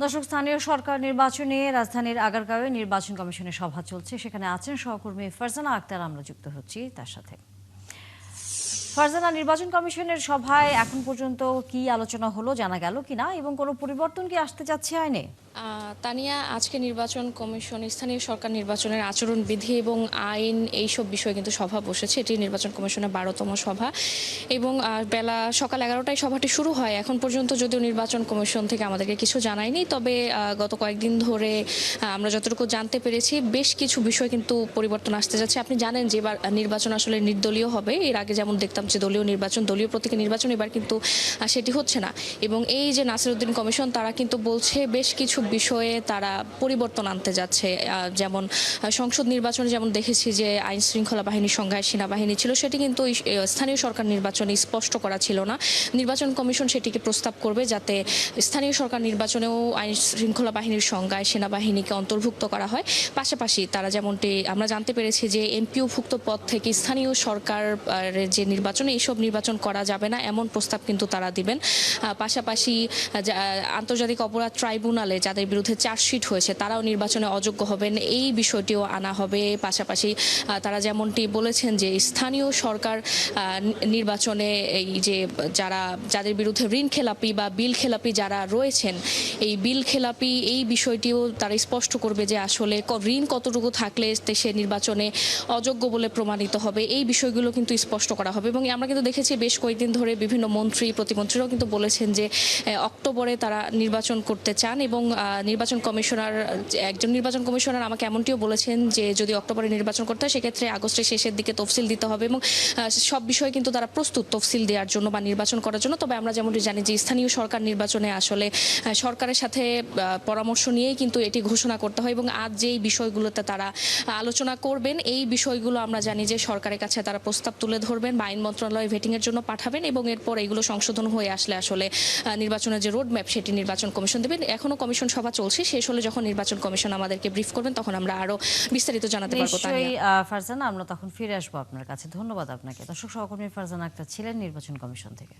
দর্শক, স্থানীয় সরকার নির্বাচনে রাজধানীর আগারগাঁওয়ে নির্বাচন কমিশনের সভা চলছে। সেখানে আছেন সহকর্মী ফারজানা আক্তার। আমরা যুক্ত হচ্ছি তার সাথে। ফারজানা, নির্বাচন কমিশনের সভায় এখন পর্যন্ত কি আলোচনা হলো, জানা গেল কিনা, এবং কোনো পরিবর্তন কি আসতে যাচ্ছে আইনে? তানিয়া, আজকে নির্বাচন কমিশন স্থানীয় সরকার নির্বাচনের আচরণবিধি এবং আইন এইসব বিষয়ে কিন্তু সভা বসেছে। এটি নির্বাচন কমিশনের 12তম সভা এবং বেলা সকাল 11টায় সভাটি শুরু হয়। এখন পর্যন্ত যদিও নির্বাচন কমিশন থেকে আমাদেরকে কিছু জানায়নি, তবে গত কয়েকদিন ধরে আমরা যতটুকু জানতে পেরেছি বেশ কিছু বিষয় কিন্তু পরিবর্তন আসতে যাচ্ছে। আপনি জানেন যে এবার নির্বাচন আসলে নির্দলীয় হবে। এর আগে যেমন দেখতাম যে দলীয় নির্বাচন, দলীয় প্রতীকের নির্বাচন, এবার কিন্তু সেটি হচ্ছে না। এবং এই যে নাসিরউদ্দিন কমিশন, তারা কিন্তু বলছে বেশ কিছু বিষয়ে তারা পরিবর্তন আনতে যাচ্ছে। যেমন সংসদ নির্বাচনে যেমন দেখেছি যে আইন শৃঙ্খলা বাহিনীর সংখ্যায় সেনাবাহিনী ছিল, সেটি কিন্তু স্থানীয় সরকার নির্বাচনে স্পষ্ট করা ছিল না। নির্বাচন কমিশন সেটিকে প্রস্তাব করবে যাতে স্থানীয় সরকার নির্বাচনেও আইন শৃঙ্খলা বাহিনীর সংখ্যায় সেনাবাহিনীকে অন্তর্ভুক্ত করা হয়। পাশাপাশি তারা যেমনটি আমরা জানতে পেরেছি যে এমপিওভুক্ত পদ থেকে স্থানীয় সরকারের যে নির্বাচনে এইসব নির্বাচন করা যাবে না, এমন প্রস্তাব কিন্তু তারা দিবেন। পাশাপাশি আন্তর্জাতিক অপরাধ ট্রাইব্যুনালে যাদের বিরুদ্ধে চার্জশিট হয়েছে তারাও নির্বাচনে অযোগ্য হবেন, এই বিষয়টিও আনা হবে। পাশাপাশি তারা যেমনটি বলেছেন যে স্থানীয় সরকার নির্বাচনে এই যে যাদের বিরুদ্ধে ঋণ খেলাপি বা বিল খেলাপি যারা রয়েছেন, এই বিল খেলাপি এই বিষয়টিও তারা স্পষ্ট করবে যে আসলে ঋণ কতটুকু থাকলে সে নির্বাচনে অযোগ্য বলে প্রমাণিত হবে। এই বিষয়গুলো কিন্তু স্পষ্ট করা হবে। এবং আমরা কিন্তু দেখেছি বেশ কয়েকদিন ধরে বিভিন্ন মন্ত্রী প্রতিমন্ত্রীরাও কিন্তু বলেছেন যে অক্টোবরে তারা নির্বাচন করতে চান। এবং একজন নির্বাচন কমিশনার আমাকে এমনটিও বলেছেন যে যদি অক্টোবরে নির্বাচন করতে হয় সেক্ষেত্রে আগস্টের শেষের দিকে তফসিল দিতে হবে। এবং সব বিষয়ে কিন্তু তারা প্রস্তুত তফসিল দেওয়ার জন্য বা নির্বাচন করার জন্য। তবে আমরা যেমনটি জানি যে স্থানীয় সরকার নির্বাচনে আসলে সরকারের সাথে পরামর্শ নিয়েই কিন্তু এটি ঘোষণা করতে হয়। এবং আজ যেই বিষয়গুলোতে তারা আলোচনা করবেন, এই বিষয়গুলো আমরা জানি যে সরকারের কাছে তারা প্রস্তাব তুলে ধরবেন বা আইন মন্ত্রণালয় ভেটিংয়ের জন্য পাঠাবেন, এবং এরপর এগুলো সংশোধন হয়ে আসলে আসলে নির্বাচনের যে রোড ম্যাপ সেটি নির্বাচন কমিশন দেবেন। এখনো কমিশন সভা চলছে, শেষ হলে যখন নির্বাচন কমিশন আমাদেরকে ব্রিফ করবেন তখন আমরা আরো বিস্তারিত জানাতে পারবো। নিশ্চয়ই ফারজানা, আমরা তখন ফিরে আসবো আপনার কাছে। ধন্যবাদ আপনাকে। দর্শক, সহকর্মী ফারজানা আক্তার ছিলেন নির্বাচন কমিশন থেকে।